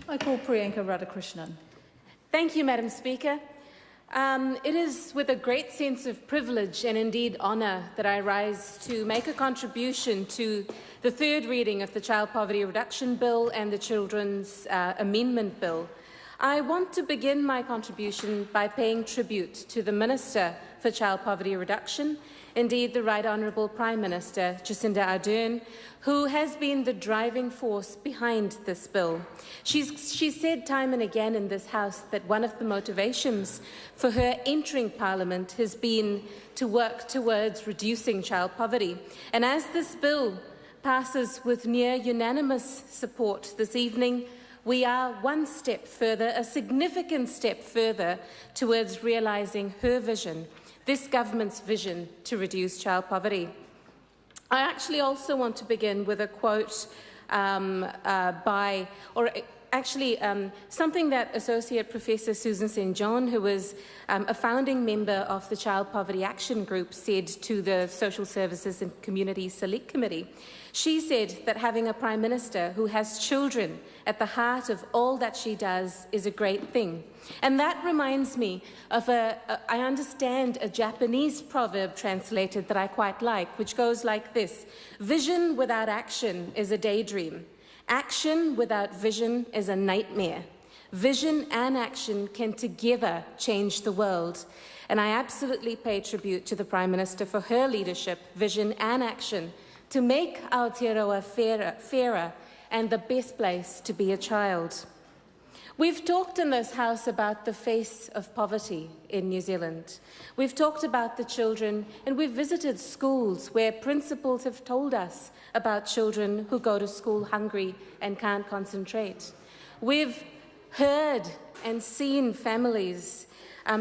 I call Priyanca Radhakrishnan. Thank you, Madam Speaker. It is with a great sense of privilege and indeed honour that I rise to make a contribution to the third reading of the Child Poverty Reduction Bill and the Children's Amendment Bill. I want to begin my contribution by paying tribute to the Minister for Child Poverty Reduction, indeed the Right Honourable Prime Minister Jacinda Ardern, who has been the driving force behind this bill. She's said time and again in this House that one of the motivations for her entering Parliament has been to work towards reducing child poverty. And as this bill passes with near unanimous support this evening, we are one step further, a significant step further, towards realising her vision, this government's vision to reduce child poverty. I actually also want to begin with a quote something that Associate Professor Susan St. John, who was a founding member of the Child Poverty Action Group, said to the Social Services and Community Select Committee. She said that having a Prime Minister who has children at the heart of all that she does is a great thing. And that reminds me of I understand a Japanese proverb translated that I quite like, which goes like this: vision without action is a daydream. Action without vision is a nightmare. Vision and action can together change the world. And I absolutely pay tribute to the Prime Minister for her leadership, vision and action to make Aotearoa fairer and the best place to be a child. We've talked in this House about the face of poverty in New Zealand. We've talked about the children, and we've visited schools where principals have told us about children who go to school hungry and can't concentrate. We've heard and seen families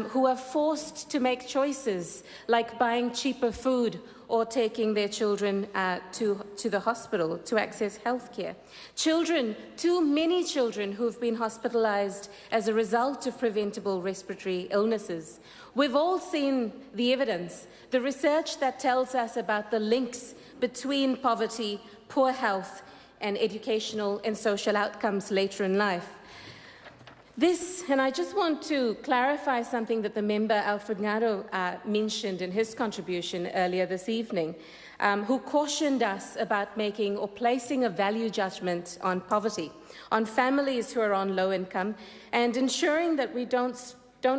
who are forced to make choices like buying cheaper food or taking their children to the hospital to access healthcare. Children, too many children who have been hospitalised as a result of preventable respiratory illnesses. We've all seen the evidence, the research that tells us about the links between poverty, poor health, and educational and social outcomes later in life. And I just want to clarify something that the member Alfred Ngaro mentioned in his contribution earlier this evening, who cautioned us about making or placing a value judgment on poverty, on families who are on low income, and ensuring that we don't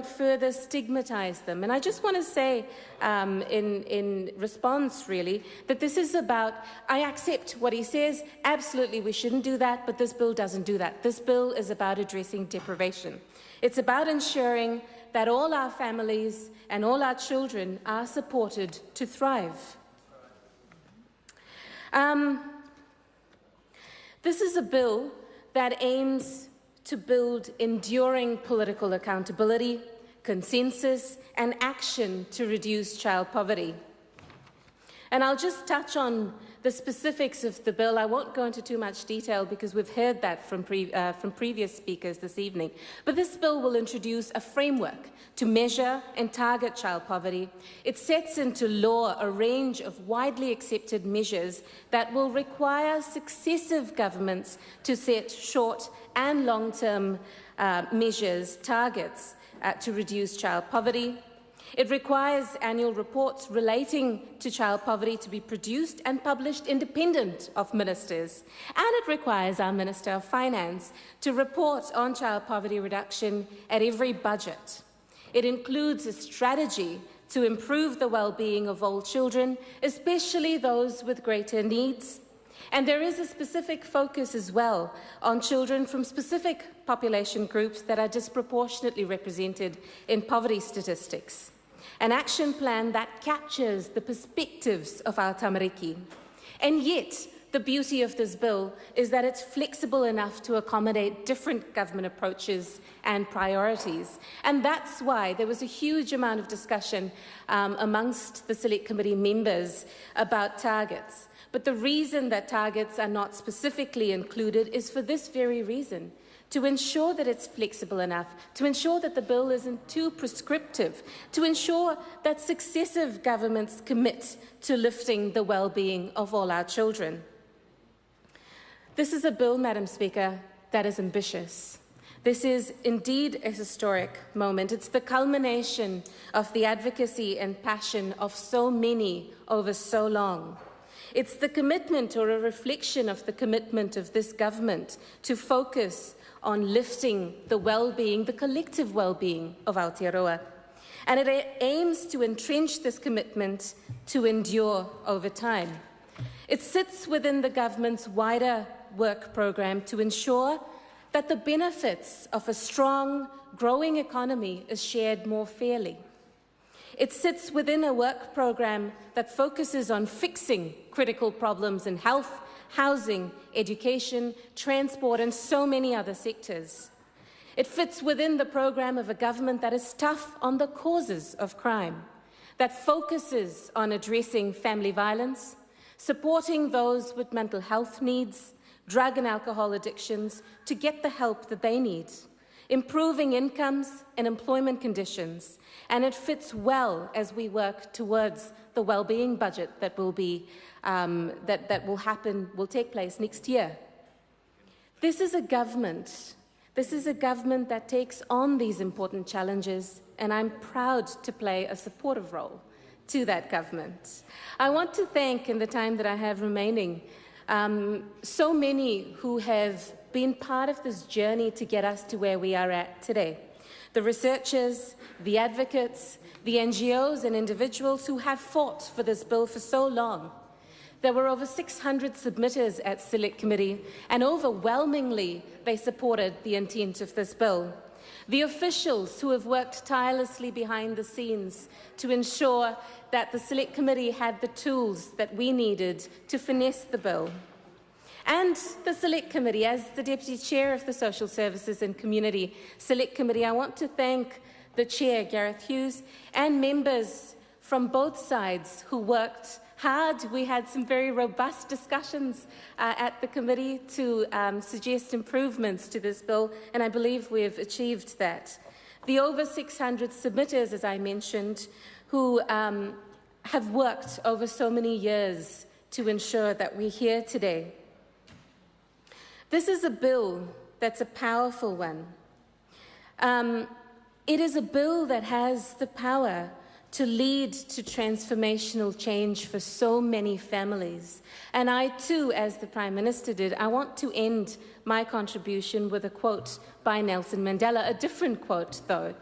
further stigmatise them. And I just want to say, in response, really, that this is about, I accept what he says, absolutely we shouldn't do that, but this bill doesn't do that. This bill is about addressing deprivation. It's about ensuring that all our families and all our children are supported to thrive. This is a bill that aims to build enduring political accountability, consensus, and action to reduce child poverty. And I'll just touch on the specifics of the bill. I won't go into too much detail because we've heard that from previous speakers this evening. But this bill will introduce a framework to measure and target child poverty. It sets into law a range of widely accepted measures that will require successive governments to set short and long-term measures, targets to reduce child poverty. It requires annual reports relating to child poverty to be produced and published independent of ministers. And it requires our Minister of Finance to report on child poverty reduction at every budget. It includes a strategy to improve the well-being of all children, especially those with greater needs. And there is a specific focus as well on children from specific population groups that are disproportionately represented in poverty statistics. An action plan that captures the perspectives of our tamariki. And yet, the beauty of this bill is that it's flexible enough to accommodate different government approaches and priorities. And that's why there was a huge amount of discussion amongst the Select Committee members about targets. But the reason that targets are not specifically included is for this very reason: to ensure that it's flexible enough, to ensure that the bill isn't too prescriptive, to ensure that successive governments commit to lifting the well-being of all our children. This is a bill, Madam Speaker, that is ambitious. This is indeed a historic moment. It's the culmination of the advocacy and passion of so many over so long. It's the commitment, or a reflection of the commitment of this government, to focus on lifting the well-being, the collective well-being of Aotearoa. And it aims to entrench this commitment to endure over time. It sits within the government's wider work programme to ensure that the benefits of a strong, growing economy is shared more fairly. It sits within a work programme that focuses on fixing critical problems in health, housing, education, transport, and so many other sectors. It fits within the programme of a government that is tough on the causes of crime, that focuses on addressing family violence, supporting those with mental health needs, drug and alcohol addictions, to get the help that they need, improving incomes and employment conditions, and it fits well as we work towards the well-being budget that will take place next year. This is a government that takes on these important challenges, and I'm proud to play a supportive role to that government. I want to thank, in the time that I have remaining, so many who have been part of this journey to get us to where we are at today. The researchers, the advocates, the NGOs and individuals who have fought for this bill for so long. There were over 600 submitters at Select Committee, and overwhelmingly they supported the intent of this bill. The officials who have worked tirelessly behind the scenes to ensure that the Select Committee had the tools that we needed to finesse the bill. And the Select Committee, as the Deputy Chair of the Social Services and Community Select Committee, I want to thank the Chair, Gareth Hughes, and members from both sides who worked hard. We had some very robust discussions at the committee to suggest improvements to this bill, and I believe we've achieved that. The over 600 submitters, as I mentioned, who have worked over so many years to ensure that we're here today. This is a bill that's a powerful one. It is a bill that has the power to lead to transformational change for so many families. And I too, as the Prime Minister did, I want to end my contribution with a quote by Nelson Mandela, a different quote though.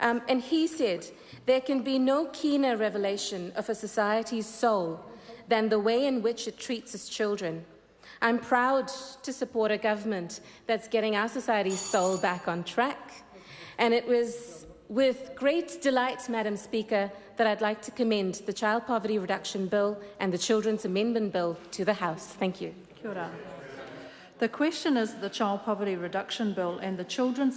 And he said, "There can be no keener revelation of a society's soul than the way in which it treats its children." I'm proud to support a government that's getting our society's soul back on track. And it was with great delight, Madam Speaker, that I'd like to commend the Child Poverty Reduction Bill and the Children's Amendment Bill to the House. Thank you. Kia ora. The question is the Child Poverty Reduction Bill and the Children's